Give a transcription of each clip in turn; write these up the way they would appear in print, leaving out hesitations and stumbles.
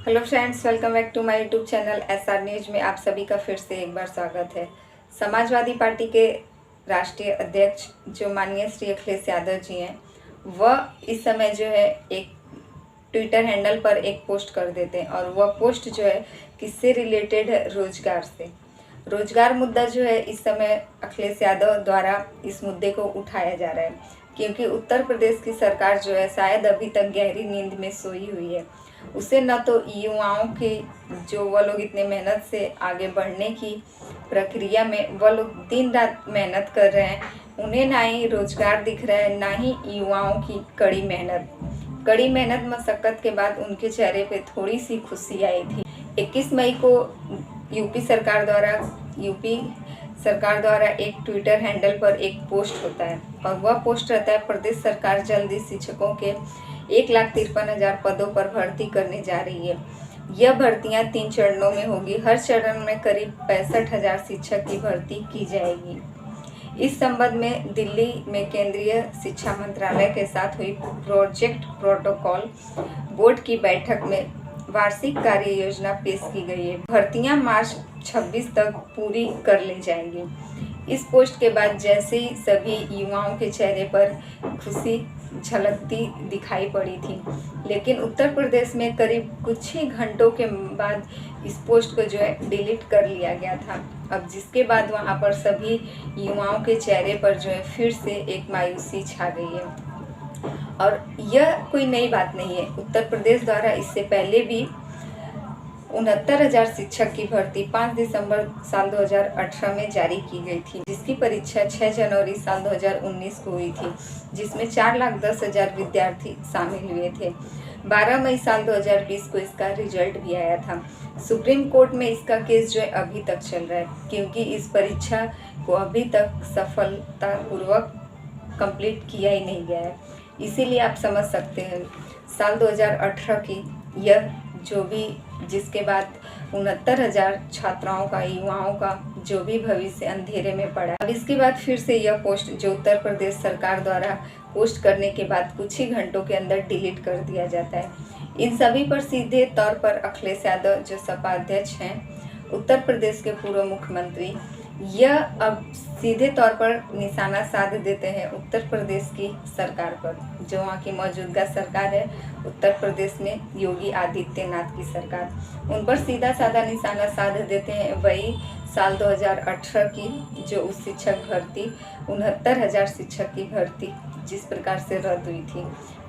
Hello friends, welcome back to my YouTube channel SR news में आप सभी का फिर से एक बार स्वागत है। समाजवादी पार्टी के राष्ट्रीय अध्यक्ष जो माननीय श्री अखिलेश यादव जी हैं, वह इस समय जो है एक ट्विटर हैंडल पर एक पोस्ट कर देते हैं और वह पोस्ट जो है किससे रिलेटेड है? रोजगार से। रोजगार मुद्दा जो है इस समय अखिलेश यादव द्वारा इस मुद्दे को उठाया जा रहा है, क्योंकि उत्तर प्रदेश की सरकार जो है शायद अभी तक गहरी नींद में सोई हुई है। उसे न तो युवाओं की जो वह लोग इतने मेहनत से आगे बढ़ने की प्रक्रिया में वह लोग दिन रात मेहनत कर रहे हैं, उन्हें ना ही रोजगार दिख रहा है, ना ही युवाओं की कड़ी मेहनत मशक्कत के बाद उनके चेहरे पे थोड़ी सी खुशी आई थी। 21 मई को यूपी सरकार द्वारा एक ट्विटर हैंडल पर एक पोस्ट होता है और वह पोस्ट रहता है, प्रदेश सरकार जल्दी शिक्षकों के 1,53,000 पदों पर भर्ती करने जा रही है। यह भर्तियां 3 चरणों में होगी। हर चरण में करीब 65,000 शिक्षक की भर्ती की जाएगी। इस संबंध में दिल्ली में केंद्रीय शिक्षा मंत्रालय के साथ हुई प्रोजेक्ट प्रोटोकॉल बोर्ड की बैठक में वार्षिक कार्य योजना पेश की गई है। भर्तियां मार्च 26 तक पूरी कर ली जाएंगी। इस पोस्ट के बाद जैसे ही सभी युवाओं के चेहरे पर खुशी झलकती दिखाई पड़ी थी, लेकिन उत्तर प्रदेश में करीब कुछ ही घंटों के बाद इस पोस्ट को जो है डिलीट कर लिया गया था। अब जिसके बाद वहां पर सभी युवाओं के चेहरे पर जो है फिर से एक मायूसी छा गई है। और यह कोई नई बात नहीं है। उत्तर प्रदेश द्वारा इससे पहले भी 69,000 शिक्षक की भर्ती 5 दिसंबर साल 2018 में जारी की गई थी, जिसकी परीक्षा 6 जनवरी साल 2019 को हुई थी, जिसमें 4,10,000 विद्यार्थी शामिल हुए थे। 12 मई साल 2020 को इसका रिजल्ट भी आया था। सुप्रीम कोर्ट में इसका केस जो है अभी तक चल रहा है, क्योंकि इस परीक्षा को अभी तक सफलतापूर्वक कंप्लीट किया ही नहीं गया है। इसीलिए आप समझ सकते हैं साल 2018 की यह जो भी जिसके बाद 69,000 छात्राओं का, युवाओं का जो भी भविष्य अंधेरे में पड़ा। अब इसके बाद फिर से यह पोस्ट जो उत्तर प्रदेश सरकार द्वारा पोस्ट करने के बाद कुछ ही घंटों के अंदर डिलीट कर दिया जाता है। इन सभी पर सीधे तौर पर अखिलेश यादव जो सपा अध्यक्ष हैं, उत्तर प्रदेश के पूर्व मुख्यमंत्री, यह अब सीधे तौर पर निशाना साध देते हैं उत्तर प्रदेश की सरकार पर, जो वहाँ की मौजूदा सरकार है उत्तर प्रदेश में योगी आदित्यनाथ की सरकार। उन पर सीधा साधा निशाना साध देते हैं। वही साल 2018 की जो उस शिक्षक भर्ती 69,000 शिक्षक की भर्ती जिस प्रकार से रद्द हुई थी,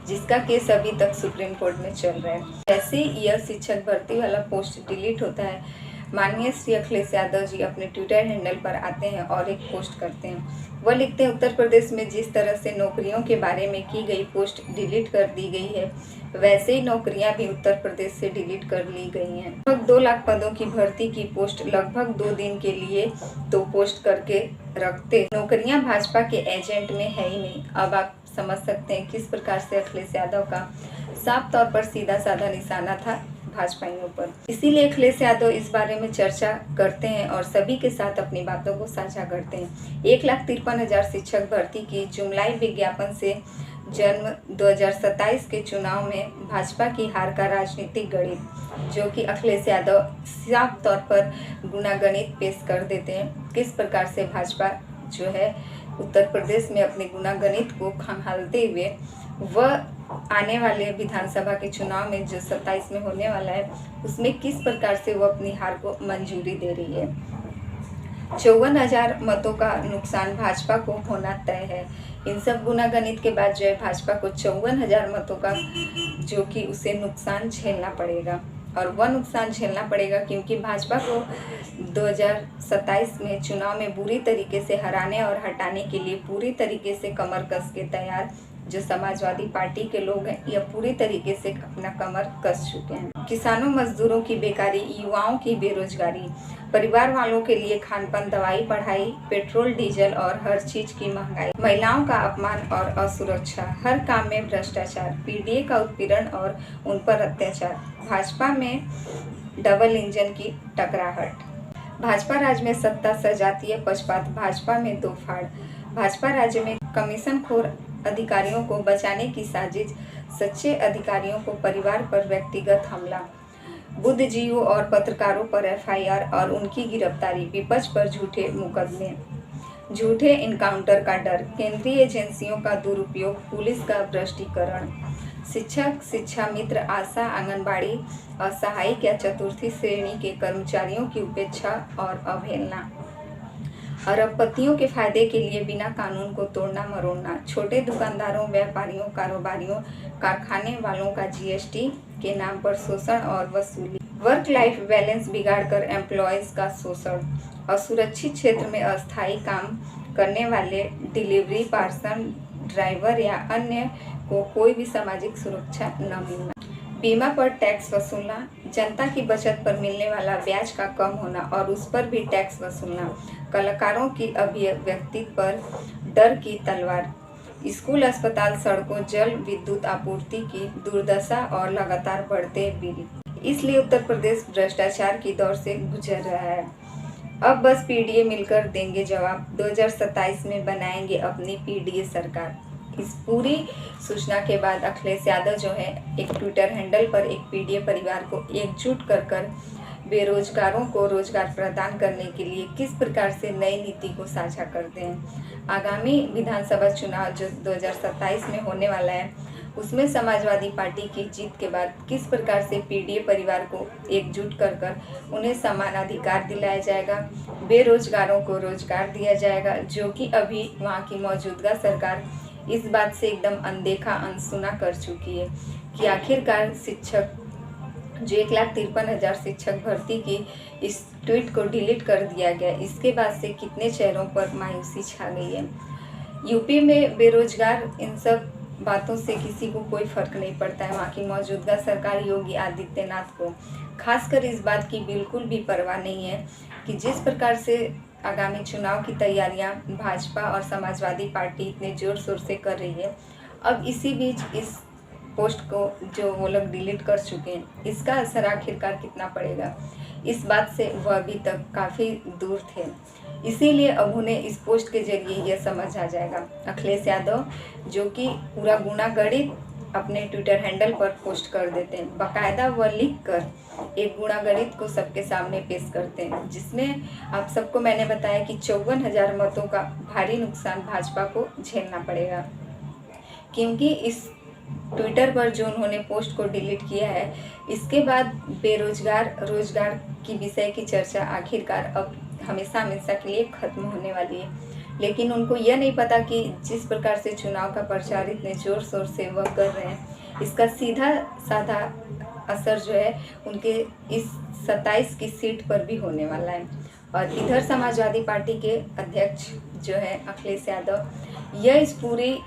जिसका केस अभी तक सुप्रीम कोर्ट में चल रहा है। जैसे ही यह शिक्षक भर्ती वाला पोस्ट डिलीट होता है, माननीय श्री अखिलेश यादव जी अपने ट्विटर हैंडल पर आते हैं और एक पोस्ट करते हैं। वह लिखते हैं, उत्तर प्रदेश में जिस तरह से नौकरियों के बारे में की गई पोस्ट डिलीट कर दी गई है, वैसे ही नौकरियां भी उत्तर प्रदेश से डिलीट कर ली गई हैं। लगभग 2 लाख पदों की भर्ती की पोस्ट लगभग 2 दिन के लिए तो पोस्ट करके रखते, नौकरियां भाजपा के एजेंट में है ही नहीं। अब आप समझ सकते हैं किस प्रकार से अखिलेश यादव का साफ तौर पर सीधा साधा निशाना था भाजपाइयों पर। इसीलिए अखिलेश यादव इस बारे में चर्चा करते हैं और सभी के साथ अपनी बातों को साझा करते हैं। 1,53,000 शिक्षक भर्ती की जुमलाई विज्ञापन से जन्म 2027 के चुनाव में भाजपा की हार का राजनीतिक गणित, जो कि अखिलेश यादव साफ तौर पर गुणागणित पेश कर देते हैं। किस प्रकार से भाजपा जो है उत्तर प्रदेश में अपने गुणागणित को खंगालते हुए वह आने वाले विधानसभा के चुनाव में जो 27 में होने वाला है, उसमें किस प्रकार से वो अपनी हार को मंजूरी दे रही है। 54,000 मतों का नुकसान भाजपा को होना तय है। इन सब गुणागणित के बाद जो है भाजपा को 54,000 मतों का जो कि उसे नुकसान झेलना पड़ेगा, और वह नुकसान झेलना पड़ेगा क्योंकि भाजपा को 2027 में चुनाव में बुरी तरीके से हराने और हटाने के लिए पूरी तरीके से कमर कस के तैयार जो समाजवादी पार्टी के लोग हैं, यह पूरी तरीके से अपना कमर कस चुके हैं। किसानों मजदूरों की बेकारी, युवाओं की बेरोजगारी, परिवार वालों के लिए खानपान, दवाई, पढ़ाई, पेट्रोल डीजल और हर चीज की महंगाई, महिलाओं का अपमान और असुरक्षा, हर काम में भ्रष्टाचार, पीडीए का उत्पीड़न और उन पर अत्याचार, भाजपा में डबल इंजन की टकराहट, भाजपा राज्य में सत्ता सजातीय पक्षपात, भाजपा में 2 फाड़, भाजपा राज्य में कमीशनखोर अधिकारियों को बचाने की साजिश, सच्चे अधिकारियों को परिवार पर व्यक्तिगत हमला, बुद्धिजीवियों और पत्रकारों पर एफआईआर और उनकी गिरफ्तारी, विपक्ष पर झूठे मुकदमे, झूठे इनकाउंटर का डर, केंद्रीय एजेंसियों का दुरुपयोग, पुलिस का भ्रष्टीकरण, शिक्षक, शिक्षा मित्र, आशा, आंगनबाड़ी असहायक या चतुर्थी श्रेणी के कर्मचारियों की उपेक्षा और अवहेलना, अरबपतियों के फायदे के लिए बिना कानून को तोड़ना मरोड़ना, छोटे दुकानदारों, व्यापारियों, कारोबारियों, कारखाने वालों का जीएसटी के नाम पर शोषण और वसूली, वर्क लाइफ बैलेंस बिगाड़कर एम्प्लॉयज का शोषण, असुरक्षित क्षेत्र में अस्थायी काम करने वाले डिलीवरी पार्सल ड्राइवर या अन्य को कोई भी सामाजिक सुरक्षा न मिलना, बीमा पर टैक्स वसूलना, जनता की बचत पर मिलने वाला ब्याज का कम होना और उस पर भी टैक्स वसूलना, कलाकारों की अभिव्यक्ति पर डर की तलवार, स्कूल, अस्पताल, सड़कों, जल, विद्युत आपूर्ति की दुर्दशा और लगातार बढ़ते बिल। इसलिए उत्तर प्रदेश भ्रष्टाचार की दौर से गुजर रहा है। अब बस पीडीए मिलकर देंगे जवाब, 2027 में बनाएंगे अपनी पीडीए सरकार। इस पूरी सूचना के बाद अखिलेश यादव जो है एक ट्विटर हैंडल पर एक पीडीए परिवार को एकजुट कर बेरोजगारों को रोजगार प्रदान करने के लिए किस प्रकार से नई नीति को साझा करते हैं। आगामी विधानसभा चुनाव जो 2027 में होने वाला है, उसमें समाजवादी पार्टी की जीत के बाद किस प्रकार से पीडीए परिवार को एकजुट कर उन्हें समान अधिकार दिलाया जाएगा, बेरोजगारों को रोजगार दिया जाएगा, जो कि अभी वहाँ की मौजूदा सरकार इस बात से एकदम अनदेखा अनसुना कर चुकी है कि आखिरकार शिक्षक जो 1,53,000 शिक्षक भर्ती की इस ट्वीट को डिलीट कर दिया गया। इसके बाद से कितने चेहरों पर मायूसी छा गई है। यूपी में बेरोजगार, इन सब बातों से किसी को कोई फर्क नहीं पड़ता है। वहाँ की मौजूदा सरकार योगी आदित्यनाथ को खासकर इस बात की बिल्कुल भी परवाह नहीं है कि जिस प्रकार से आगामी चुनाव की तैयारियां भाजपा और समाजवादी पार्टी इतने जोर शोर से कर रही है, अब इसी बीच इस पोस्ट को जो वो लोग डिलीट कर चुके हैं, इसका असर आखिरकार कितना पड़ेगा, इस बात से वह अभी तक काफ़ी दूर थे। इसीलिए अब उन्हें इस पोस्ट के जरिए यह समझ आ जाएगा। अखिलेश यादव जो कि पूरा गुना गणित अपने ट्विटर हैंडल पर पोस्ट कर देते हैं, बाकायदा वह लिख कर एक गुणा गणित को सबके सामने पेश करते हैं, जिसमें आप सबको मैंने बताया कि 54,000 मतों का भारी नुकसान भाजपा को झेलना पड़ेगा, क्योंकि इस ट्विटर पर जो उन्होंने पोस्ट को डिलीट किया है, इसके बाद बेरोजगार रोजगार की विषय की चर्चा आखिरकार अब हमेशा हमेशा के लिए खत्म होने वाली है। लेकिन उनको यह नहीं पता कि जिस प्रकार से चुनाव का प्रचार इतने जोर शोर से वह कर रहे हैं, इसका सीधा साधा असर जो है उनके इस 27 की सीट पर भी होने वाला है। और इधर समाजवादी पार्टी के अध्यक्ष जो है अखिलेश यादव, यह इस पूरी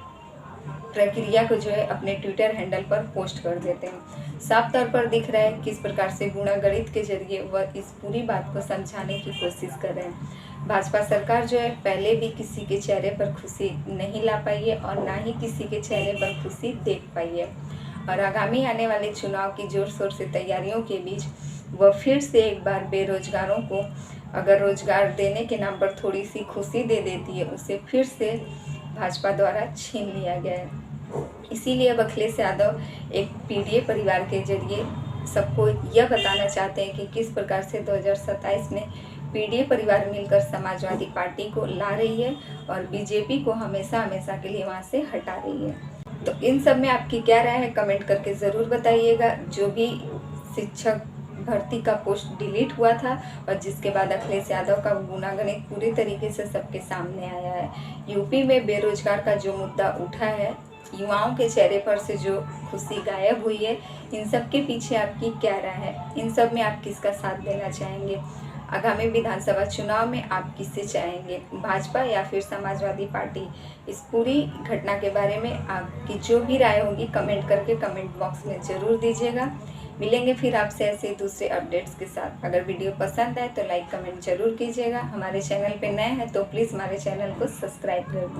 प्रक्रिया को जो है अपने ट्विटर हैंडल पर पोस्ट कर देते हैं। साफ तौर पर दिख रहा है किस प्रकार से गुणा गणित के जरिए वह इस पूरी बात को समझाने की कोशिश कर रहे हैं। भाजपा सरकार जो है पहले भी किसी के चेहरे पर खुशी नहीं ला पाई है और ना ही किसी के चेहरे पर खुशी देख पाई है। और आगामी आने वाले चुनाव की जोर शोर से तैयारियों के बीच वह फिर से एक बार बेरोजगारों को अगर रोजगार देने के नाम पर थोड़ी सी खुशी दे देती है, उसे फिर से भाजपा द्वारा छीन लिया गया है। इसीलिए अब अखिलेश यादव एक पीडीए परिवार के जरिए सबको यह बताना चाहते हैं कि किस प्रकार से 2027 में पीडीए परिवार मिलकर समाजवादी पार्टी को ला रही है और बीजेपी को हमेशा हमेशा के लिए वहां से हटा रही है। तो इन सब में आपकी क्या राय है, कमेंट करके ज़रूर बताइएगा। जो भी शिक्षक भर्ती का पोस्ट डिलीट हुआ था और जिसके बाद अखिलेश यादव का गुनागणित पूरी तरीके से सबके सामने आया है। यूपी में बेरोजगार का जो मुद्दा उठा है, युवाओं के चेहरे पर से जो खुशी गायब हुई है, इन सब के पीछे आपकी क्या राय है? इन सब में आप किसका साथ देना चाहेंगे? आगामी विधानसभा चुनाव में आप किससे चाहेंगे, भाजपा या फिर समाजवादी पार्टी? इस पूरी घटना के बारे में आपकी जो भी राय होगी कमेंट करके कमेंट बॉक्स में ज़रूर दीजिएगा। मिलेंगे फिर आपसे ऐसे दूसरे अपडेट्स के साथ। अगर वीडियो पसंद आए तो लाइक कमेंट जरूर कीजिएगा। हमारे चैनल पे नए हैं तो प्लीज़ हमारे चैनल को सब्सक्राइब कर दीजिए।